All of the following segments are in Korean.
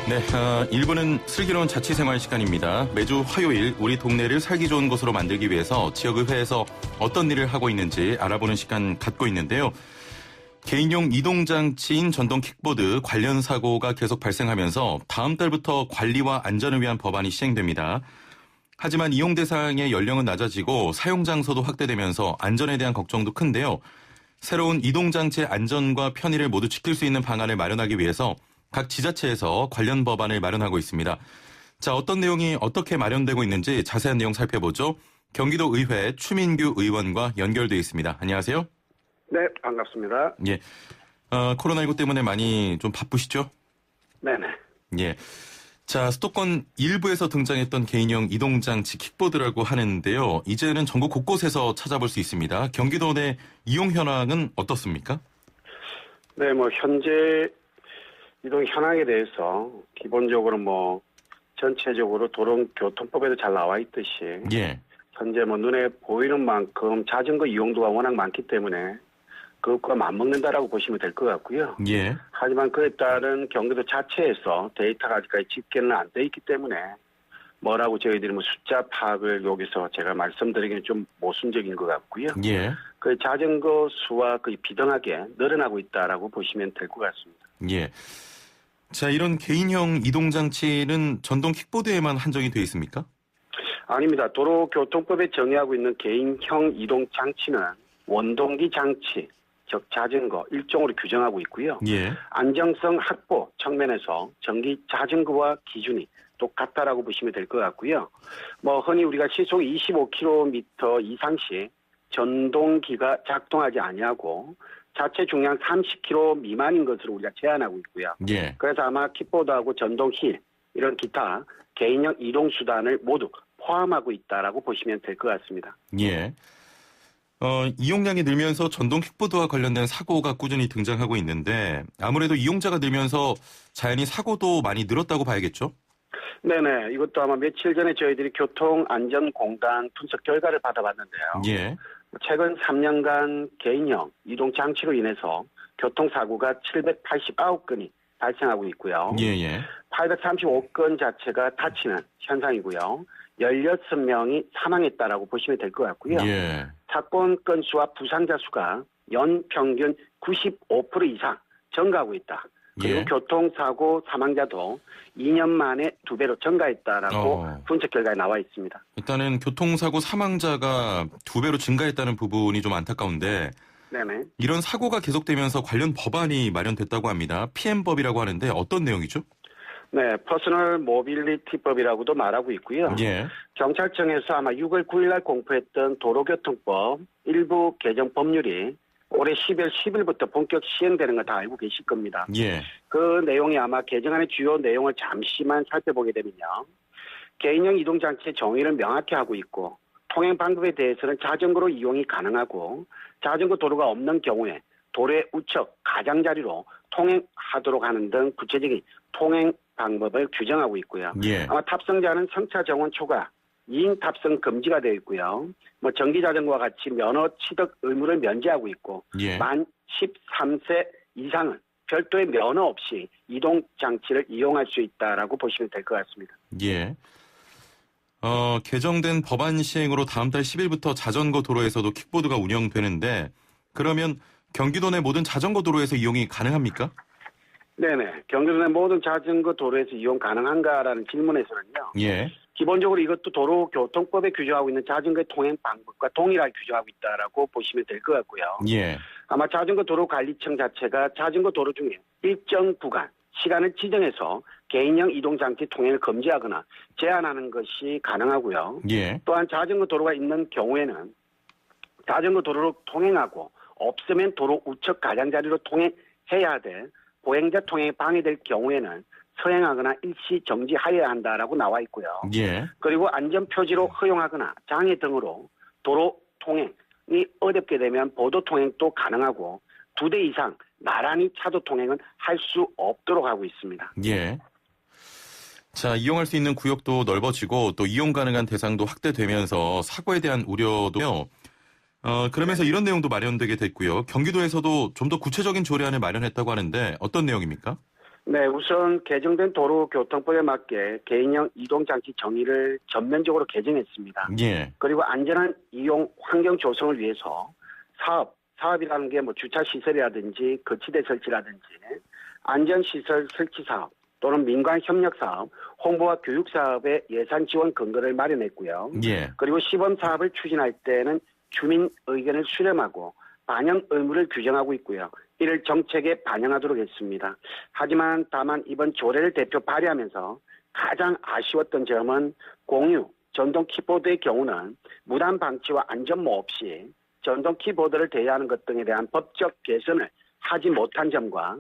네, 1부는 슬기로운 자취생활 시간입니다. 매주 화요일 우리 동네를 살기 좋은 곳으로 만들기 위해서 지역의회에서 어떤 일을 하고 있는지 알아보는 시간 갖고 있는데요. 개인용 이동장치인 전동 킥보드 관련 사고가 계속 발생하면서 다음 달부터 관리와 안전을 위한 법안이 시행됩니다. 하지만 이용 대상의 연령은 낮아지고 사용 장소도 확대되면서 안전에 대한 걱정도 큰데요. 새로운 이동장치의 안전과 편의를 모두 지킬 수 있는 방안을 마련하기 위해서 각 지자체에서 관련 법안을 마련하고 있습니다. 자, 어떤 내용이 어떻게 마련되고 있는지 자세한 내용 살펴보죠. 경기도 의회 추민규 의원과 연결돼 있습니다. 안녕하세요. 네, 반갑습니다. 예, 코로나19 때문에 많이 좀 바쁘시죠? 네네. 예. 자, 수도권 일부에서 등장했던 개인형 이동장치 킥보드라고 하는데요. 이제는 전국 곳곳에서 찾아볼 수 있습니다. 경기도 내 이용 현황은 어떻습니까? 네, 현재 이동 현황에 대해서 기본적으로 전체적으로 도로교통법에도 잘 나와 있듯이 예. 현재 눈에 보이는 만큼 자전거 이용도가 워낙 많기 때문에 그것과 맞먹는다라고 보시면 될 것 같고요. 예. 하지만 그에 따른 경기도 자체에서 데이터가 아직까지 집계는 안 돼 있기 때문에 뭐라고 저희들이 숫자 파악을 여기서 제가 말씀드리기는 좀 모순적인 것 같고요. 예. 그 자전거 수와 거의 비등하게 늘어나고 있다라고 보시면 될 것 같습니다. 예. 자, 이런 개인형 이동장치는 전동 킥보드에만 한정이 돼 있습니까? 아닙니다. 도로교통법에 정의하고 있는 개인형 이동장치는 원동기 장치, 즉 자전거 일종으로 규정하고 있고요. 예. 안정성 확보 측면에서 전기 자전거와 기준이 똑같다라고 보시면 될 것 같고요. 흔히 우리가 시속 25km 이상 시 전동기가 작동하지 아니하고 자체 중량 30kg 미만인 것으로 우리가 제한하고 있고요. 예. 그래서 아마 킥보드하고 전동휠 이런 기타 개인형 이동 수단을 모두 포함하고 있다라고 보시면 될 것 같습니다. 예. 이용량이 늘면서 전동 킥보드와 관련된 사고가 꾸준히 등장하고 있는데 아무래도 이용자가 늘면서 자연히 사고도 많이 늘었다고 봐야겠죠? 네네. 이것도 아마 며칠 전에 저희들이 교통안전공단 분석 결과를 받아봤는데요. 예. 최근 3년간 개인형 이동장치로 인해서 교통사고가 789건이 발생하고 있고요. 예예. 835건 자체가 다치는 현상이고요. 16명이 사망했다라고 보시면 될 것 같고요. 예. 사건 건수와 부상자 수가 연평균 95% 이상 증가하고 있다. 그리고 예. 교통사고 사망자도 2년 만에 2배로 증가했다라고 분석 결과에 나와 있습니다. 일단은 교통사고 사망자가 2배로 증가했다는 부분이 좀 안타까운데 네네. 이런 사고가 계속되면서 관련 법안이 마련됐다고 합니다. PM법이라고 하는데 어떤 내용이죠? 네, 퍼스널 모빌리티법이라고도 말하고 있고요. 예. 경찰청에서 아마 6월 9일 날 공포했던 도로교통법 일부 개정 법률이 올해 12월 10일부터 본격 시행되는 거 다 알고 계실 겁니다. 예. 그 내용이 아마 개정안의 주요 내용을 잠시만 살펴보게 되면요. 개인형 이동장치의 정의를 명확히 하고 있고 통행 방법에 대해서는 자전거로 이용이 가능하고 자전거 도로가 없는 경우에 도로의 우측 가장자리로 통행하도록 하는 등 구체적인 통행 방법을 규정하고 있고요. 예. 아마 탑승자는 성차 정원 초과 2인 탑승 금지가 되어 있고요. 전기자전거와 같이 면허 취득 의무를 면제하고 있고 예. 만 13세 이상은 별도의 면허 없이 이동장치를 이용할 수 있다라고 보시면 될 것 같습니다. 예. 개정된 법안 시행으로 다음 달 10일부터 자전거 도로에서도 킥보드가 운영되는데 그러면 경기도 내 모든 자전거 도로에서 이용이 가능합니까? 네네. 경기도 내 모든 자전거 도로에서 이용 가능한가라는 질문에서는요. 예. 기본적으로 이것도 도로교통법에 규정하고 있는 자전거의 통행 방법과 동일하게 규정하고 있다라고 보시면 될 것 같고요. 예. 아마 자전거 도로관리청 자체가 자전거 도로 중에 일정 구간, 시간을 지정해서 개인형 이동장치 통행을 금지하거나 제한하는 것이 가능하고요. 예. 또한 자전거 도로가 있는 경우에는 자전거 도로로 통행하고 없으면 도로 우측 가장자리로 통행해야 돼 보행자 통행이 방해될 경우에는 서행하거나 일시 정지하여야 한다라고 나와 있고요. 예. 그리고 안전표지로 허용하거나 장애 등으로 도로 통행이 어렵게 되면 보도 통행도 가능하고 2대 이상 나란히 차도 통행은 할 수 없도록 하고 있습니다. 예. 자, 이용할 수 있는 구역도 넓어지고 또 이용 가능한 대상도 확대되면서 사고에 대한 우려도요. 그러면서 이런 내용도 마련되게 됐고요. 경기도에서도 좀 더 구체적인 조례안을 마련했다고 하는데 어떤 내용입니까? 네, 우선 개정된 도로교통법에 맞게 개인형 이동장치 정의를 전면적으로 개정했습니다. 예. 그리고 안전한 이용 환경 조성을 위해서 사업이라는 게 뭐 주차 시설이라든지 거치대 설치라든지 안전시설 설치 사업 또는 민관 협력 사업, 홍보와 교육 사업의 예산 지원 근거를 마련했고요. 예. 그리고 시범 사업을 추진할 때는 주민 의견을 수렴하고 반영 의무를 규정하고 있고요. 이를 정책에 반영하도록 했습니다. 하지만 다만 이번 조례를 대표 발의하면서 가장 아쉬웠던 점은 공유, 전동 킥보드의 경우는 무단 방치와 안전모 없이 전동 킥보드를 대여하는 것 등에 대한 법적 개선을 하지 못한 점과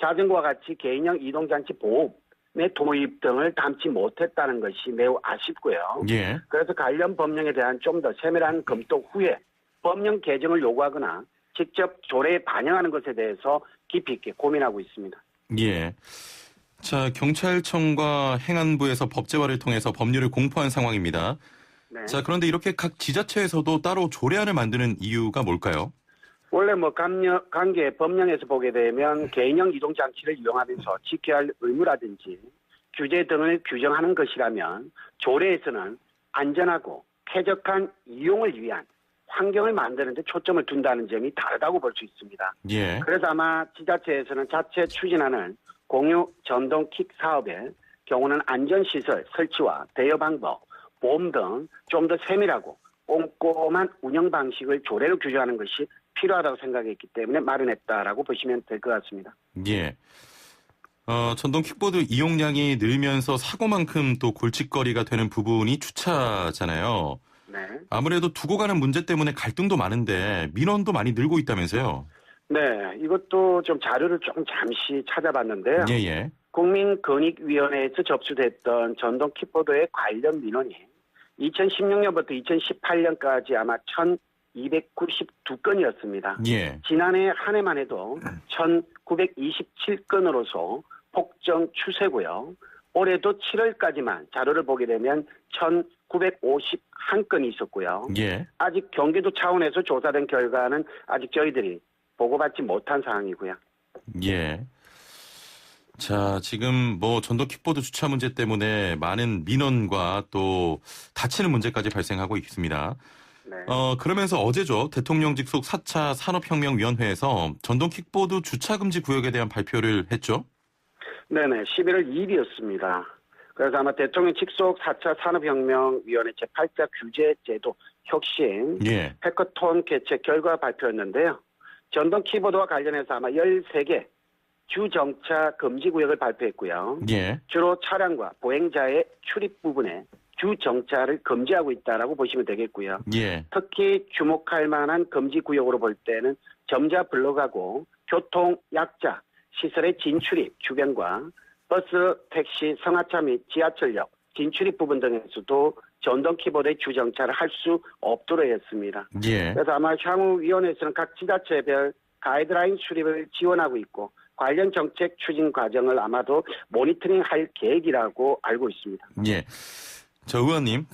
자전거와 같이 개인형 이동장치 보험의 도입 등을 담지 못했다는 것이 매우 아쉽고요. 예. 그래서 관련 법령에 대한 좀 더 세밀한 검토 후에 법령 개정을 요구하거나 직접 조례에 반영하는 것에 대해서 깊이 있게 고민하고 있습니다. 예. 자, 경찰청과 행안부에서 법제화를 통해서 법률을 공포한 상황입니다. 네. 자, 그런데 이렇게 각 지자체에서도 따로 조례안을 만드는 이유가 뭘까요? 원래 뭐 관계 법령에서 보게 되면 개인형 이동장치를 이용하면서 지켜야 할 의무라든지 규제 등을 규정하는 것이라면 조례에서는 안전하고 쾌적한 이용을 위한 환경을 만드는 데 초점을 둔다는 점이 다르다고 볼 수 있습니다. 예. 그래서 아마 지자체에서는 자체 추진하는 공유 전동 킥 사업의 경우는 안전시설 설치와 대여 방법, 보험 등 좀 더 세밀하고 꼼꼼한 운영 방식을 조례로 규정하는 것이 필요하다고 생각했기 때문에 마련했다라고 보시면 될 것 같습니다. 예. 전동 킥보드 이용량이 늘면서 사고만큼 또 골칫거리가 되는 부분이 주차잖아요. 네. 아무래도 두고 가는 문제 때문에 갈등도 많은데 민원도 많이 늘고 있다면서요. 네, 이것도 좀 자료를 조금 잠시 찾아봤는데요. 예예. 국민권익위원회에서 접수됐던 전동 킥보드의 관련 민원이 2016년부터 2018년까지 아마 1,292건이었습니다. 예. 지난해 한 해만 해도 1,927건으로서 폭증 추세고요. 올해도 7월까지만 자료를 보게 되면 1,951건이 있었고요. 예. 아직 경기도 차원에서 조사된 결과는 아직 저희들이 보고받지 못한 상황이고요. 예. 자, 지금 뭐 전동 킥보드 주차 문제 때문에 많은 민원과 또 다치는 문제까지 발생하고 있습니다. 네. 그러면서 어제죠. 대통령 직속 4차 산업혁명위원회에서 전동 킥보드 주차 금지 구역에 대한 발표를 했죠. 네네, 11월 2일이었습니다. 그래서 아마 대통령 직속 4차 산업혁명위원회 제8차 규제제도 혁신 예. 해커톤 개최 결과 발표였는데요. 전동 키보드와 관련해서 아마 13개 주정차 금지 구역을 발표했고요. 예. 주로 차량과 보행자의 출입 부분에 주정차를 금지하고 있다라고 보시면 되겠고요. 예. 특히 주목할 만한 금지 구역으로 볼 때는 점자 블록하고 교통 약자, 시설의 진출입 주변과 버스, 택시, 승하차 및 지하철역 진출입 부분 등에서도 전동 키보드의 주정차를 할 수 없도록 했습니다. 예. 그래서 아마 향후 위원회에서는 각 지자체별 가이드라인 수립을 지원하고 있고 관련 정책 추진 과정을 아마도 모니터링할 계획이라고 알고 있습니다. 예. 저 의원님,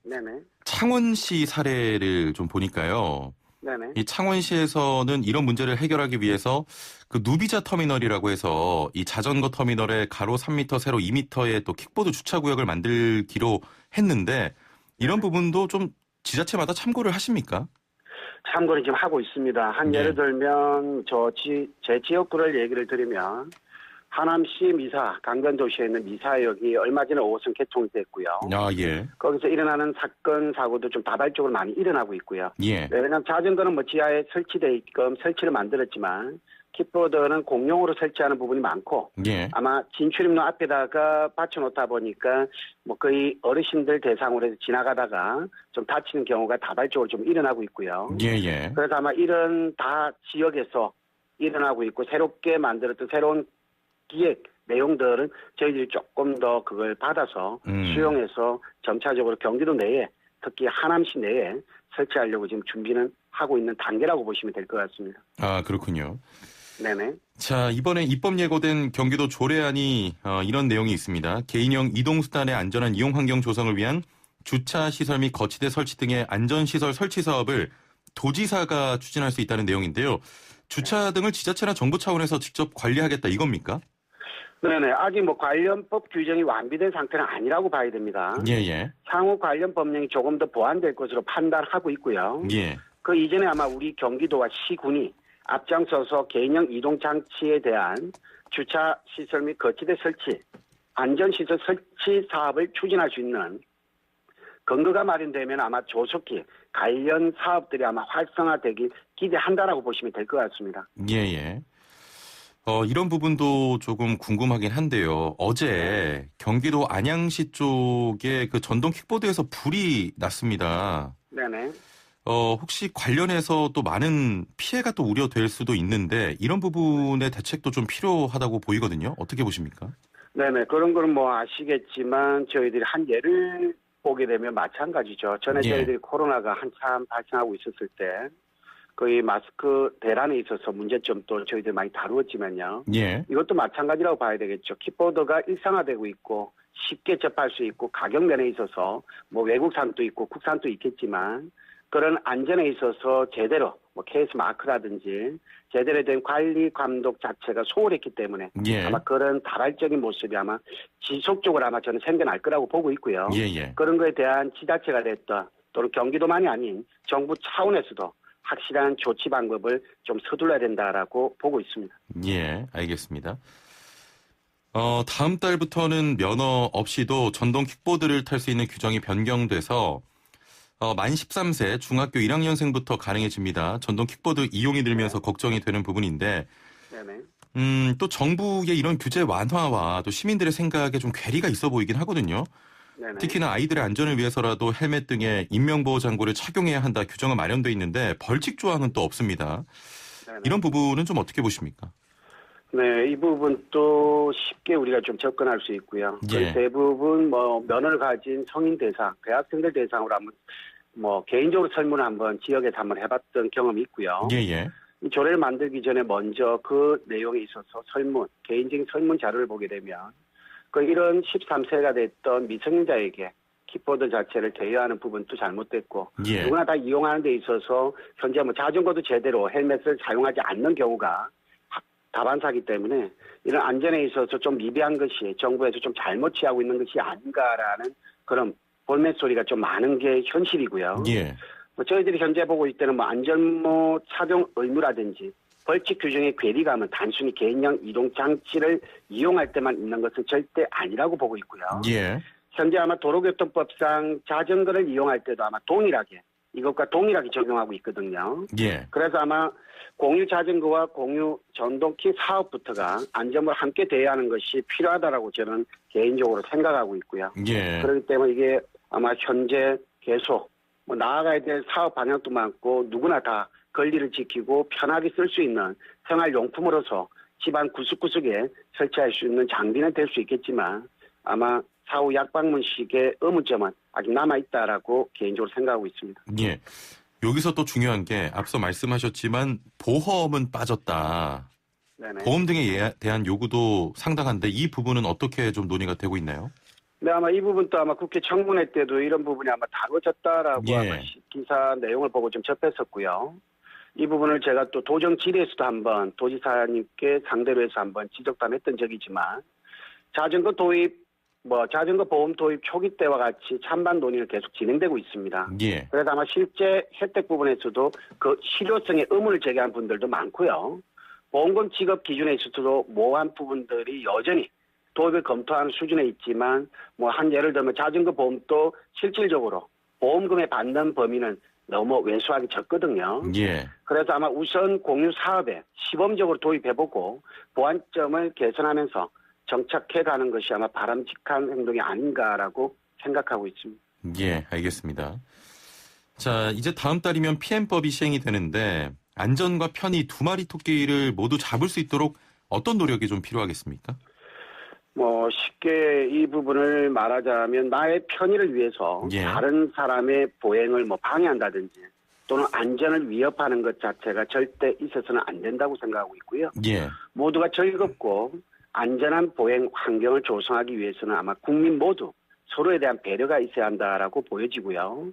네네. 창원시 사례를 좀 보니까요. 네네. 이 창원시에서는 이런 문제를 해결하기 위해서 그 누비자 터미널이라고 해서 이 자전거 터미널에 가로 3m, 세로 2m의 또 킥보드 주차 구역을 만들기로 했는데 이런 부분도 좀 지자체마다 참고를 하십니까? 참고를 지금 하고 있습니다. 네. 예를 들면 제 지역구를 얘기를 드리면 하남시 미사, 강변도시에 있는 미사역이 얼마 전에 5호선 개통이 됐고요. 아, 예. 거기서 일어나는 사건, 사고도 좀 다발적으로 많이 일어나고 있고요. 예. 왜냐하면 자전거는 뭐 지하에 설치돼 있끔 설치를 만들었지만 킥보드는 공용으로 설치하는 부분이 많고 예. 아마 진출입로 앞에다가 받쳐놓다 보니까 뭐 거의 어르신들 대상으로 해서 지나가다가 좀 다치는 경우가 다발적으로 좀 일어나고 있고요. 예, 예. 그래서 아마 이런 다 지역에서 일어나고 있고 새롭게 만들었던 새로운 기획 내용들은 저희들이 조금 더 그걸 받아서 수용해서 점차적으로 경기도 내에 특히 하남시 내에 설치하려고 지금 준비는 하고 있는 단계라고 보시면 될 것 같습니다. 아, 그렇군요. 네네. 자, 이번에 입법 예고된 경기도 조례안이 이런 내용이 있습니다. 개인형 이동수단의 안전한 이용 환경 조성을 위한 주차 시설 및 거치대 설치 등의 안전시설 설치 사업을 도지사가 추진할 수 있다는 내용인데요. 주차 등을 지자체나 정부 차원에서 직접 관리하겠다 이겁니까? 네네. 아직 뭐 관련 법 규정이 완비된 상태는 아니라고 봐야 됩니다. 예. 향후 관련 법령이 조금 더 보완될 것으로 판단하고 있고요. 예. 그 이전에 아마 우리 경기도와 시군이 앞장서서 개인형 이동 장치에 대한 주차 시설 및 거치대 설치, 안전시설 설치 사업을 추진할 수 있는 근거가 마련되면 아마 조속히 관련 사업들이 아마 활성화되기 기대한다라고 보시면 될 것 같습니다. 예. 이런 부분도 조금 궁금하긴 한데요. 어제 경기도 안양시 쪽에 그 전동 킥보드에서 불이 났습니다. 네네. 혹시 관련해서 또 많은 피해가 또 우려될 수도 있는데 이런 부분의 대책도 좀 필요하다고 보이거든요. 어떻게 보십니까? 네네. 그런 거는 뭐 아시겠지만 저희들이 한 예를 보게 되면 마찬가지죠. 전에 예. 저희들이 코로나가 한참 발생하고 있었을 때 거의 마스크 대란에 있어서 문제점도 저희들 많이 다루었지만요. 예. 이것도 마찬가지라고 봐야 되겠죠. 킥보드가 일상화되고 있고 쉽게 접할 수 있고 가격 면에 있어서 뭐 외국산도 있고 국산도 있겠지만 그런 안전에 있어서 제대로 뭐 KS 마크라든지 제대로 된 관리 감독 자체가 소홀했기 때문에 예. 아마 그런 다발적인 모습이 아마 지속적으로 아마 저는 생겨날 거라고 보고 있고요. 예. 그런 거에 대한 지자체가 됐던 또는 경기도만이 아닌 정부 차원에서도 확실한 조치 방법을 좀 서둘러야 된다라고 보고 있습니다. 예, 알겠습니다. 다음 달부터는 면허 없이도 전동 킥보드를 탈 수 있는 규정이 변경돼서 만 13세 중학교 1학년생부터 가능해집니다. 전동 킥보드 이용이 늘면서 걱정이 되는 부분인데 네네. 또 정부의 이런 규제 완화와 또 시민들의 생각에 좀 괴리가 있어 보이긴 하거든요. 네네. 특히나 아이들의 안전을 위해서라도 헬멧 등의 인명보호 장구를 착용해야 한다 규정은 마련돼 있는데 벌칙 조항은 또 없습니다. 네네. 이런 부분은 좀 어떻게 보십니까? 네, 이 부분도 쉽게 우리가 좀 접근할 수 있고요. 예. 거의 대부분 뭐 면허를 가진 성인 대상, 대학생들 대상으로 한번 뭐 개인적으로 설문을 한번 지역에서 한번 해봤던 경험이 있고요. 예. 이 조례를 만들기 전에 먼저 그 내용에 있어서 개인적인 설문 자료를 보게 되면 그 이런 13세가 됐던 미성년자에게 킥보드 자체를 대여하는 부분도 잘못됐고 예. 누구나 다 이용하는 데 있어서 현재 뭐 자전거도 제대로 헬멧을 사용하지 않는 경우가 다반사이기 때문에 이런 안전에 있어서 좀 미비한 것이 정부에서 좀 잘못 취하고 있는 것이 아닌가라는 그런 볼멘 소리가 좀 많은 게 현실이고요. 예. 뭐 저희들이 현재 보고 있을 때는 뭐 안전모 착용 의무라든지 벌칙 규정의 괴리감은 단순히 개인형 이동 장치를 이용할 때만 있는 것은 절대 아니라고 보고 있고요. 예. 현재 아마 도로교통법상 자전거를 이용할 때도 아마 이것과 동일하게 적용하고 있거든요. 예. 그래서 아마 공유 자전거와 공유 전동킥 사업부터가 안전을 함께 대여하는 것이 필요하다라고 저는 개인적으로 생각하고 있고요. 예. 그렇기 때문에 이게 아마 현재 계속 뭐 나아가야 될 사업 방향도 많고 누구나 다 권리를 지키고 편하게 쓸 수 있는 생활용품으로서 집안 구석구석에 설치할 수 있는 장비는 될 수 있겠지만 아마 사후 약방문식의 의문점은 아직 남아있다라고 개인적으로 생각하고 있습니다. 예. 여기서 또 중요한 게 앞서 말씀하셨지만 보험은 빠졌다. 네네. 보험 등에 대한 요구도 상당한데 이 부분은 어떻게 좀 논의가 되고 있나요? 네, 아마 이 부분도 아마 국회 청문회 때도 이런 부분이 아마 다뤄졌다라고 예. 아마 기사 내용을 보고 좀 접했었고요. 이 부분을 제가 또 도정 질의에서도 한번 도지사님께 상대로 해서 한번 지적도 했던 적이지만 자전거 보험 도입 초기 때와 같이 찬반 논의를 계속 진행되고 있습니다. 예. 그래서 아마 실제 혜택 부분에서도 그 실효성에 의문을 제기한 분들도 많고요. 보험금 지급 기준에 있어서도 모호한 부분들이 여전히 도입을 검토하는 수준에 있지만 예를 들면 자전거 보험도 실질적으로 보험금에 받는 범위는 너무 왜소하기 적거든요. 예. 그래서 아마 우선 공유 사업에 시범적으로 도입해보고 보완점을 개선하면서 정착해가는 것이 아마 바람직한 행동이 아닌가라고 생각하고 있습니다. 예, 알겠습니다. 자, 이제 다음 달이면 PM법이 시행이 되는데 안전과 편의 두 마리 토끼를 모두 잡을 수 있도록 어떤 노력이 좀 필요하겠습니까? 쉽게 이 부분을 말하자면 나의 편의를 위해서 예. 다른 사람의 보행을 방해한다든지 또는 안전을 위협하는 것 자체가 절대 있어서는 안 된다고 생각하고 있고요. 예. 모두가 즐겁고 안전한 보행 환경을 조성하기 위해서는 아마 국민 모두 서로에 대한 배려가 있어야 한다라고 보여지고요.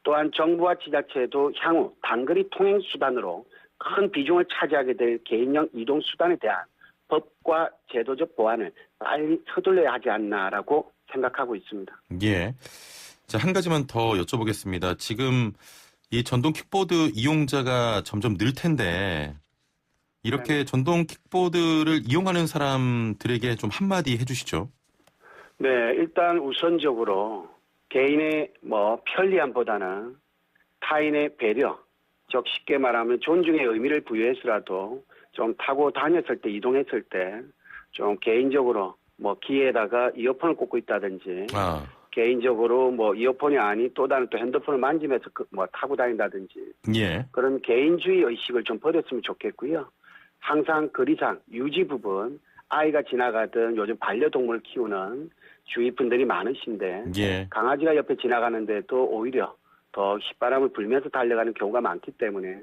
또한 정부와 지자체도 향후 단거리 통행 수단으로 큰 비중을 차지하게 될 개인형 이동 수단에 대한 법과 제도적 보완을 빨리 서둘러야 하지 않나라고 생각하고 있습니다. 예. 자, 한 가지만 더 여쭤보겠습니다. 지금 이 전동 킥보드 이용자가 점점 늘 텐데 이렇게 전동 킥보드를 이용하는 사람들에게 좀 한마디 해주시죠. 네, 일단 우선적으로 개인의 편리함보다는 타인의 배려, 즉 쉽게 말하면 존중의 의미를 부여해서라도 좀 타고 다녔을 때, 이동했을 때 좀 개인적으로 귀에다가 이어폰을 꽂고 있다든지 개인적으로 이어폰이 아닌 또 다른 또 핸드폰을 만지면서 타고 다닌다든지 예. 그런 개인주의 의식을 좀 버렸으면 좋겠고요. 항상 거리상 유지 부분 아이가 지나가든 요즘 반려동물 키우는 주위 분들이 많으신데 예. 강아지가 옆에 지나가는데도 오히려 더 휘바람을 불면서 달려가는 경우가 많기 때문에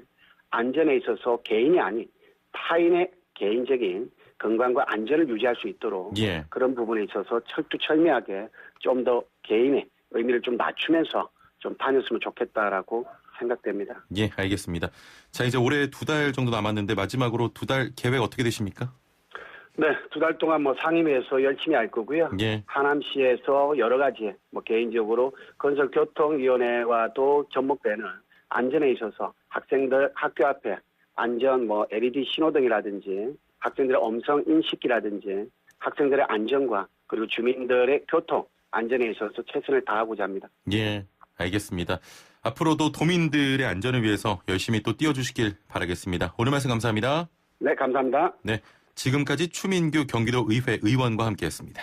안전에 있어서 개인이 아닌 타인의 개인적인 건강과 안전을 유지할 수 있도록 예. 그런 부분에 있어서 철두철미하게 좀 더 개인의 의미를 좀 낮추면서 좀 다녔으면 좋겠다라고 생각됩니다. 예, 알겠습니다. 자, 이제 올해 2달 정도 남았는데 마지막으로 2달 계획 어떻게 되십니까? 네, 2달 동안 상임위에서 열심히 할 거고요. 예. 하남시에서 여러 가지 개인적으로 건설교통위원회와도 접목되는 안전에 있어서 학생들 학교 앞에 안전 LED 신호등이라든지 학생들의 음성 인식기라든지 학생들의 안전과 그리고 주민들의 교통 안전에 있어서 최선을 다하고자 합니다. 예, 알겠습니다. 앞으로도 도민들의 안전을 위해서 열심히 또 뛰어주시길 바라겠습니다. 오늘 말씀 감사합니다. 네, 감사합니다. 네, 지금까지 추민규 경기도 의회 의원과 함께했습니다.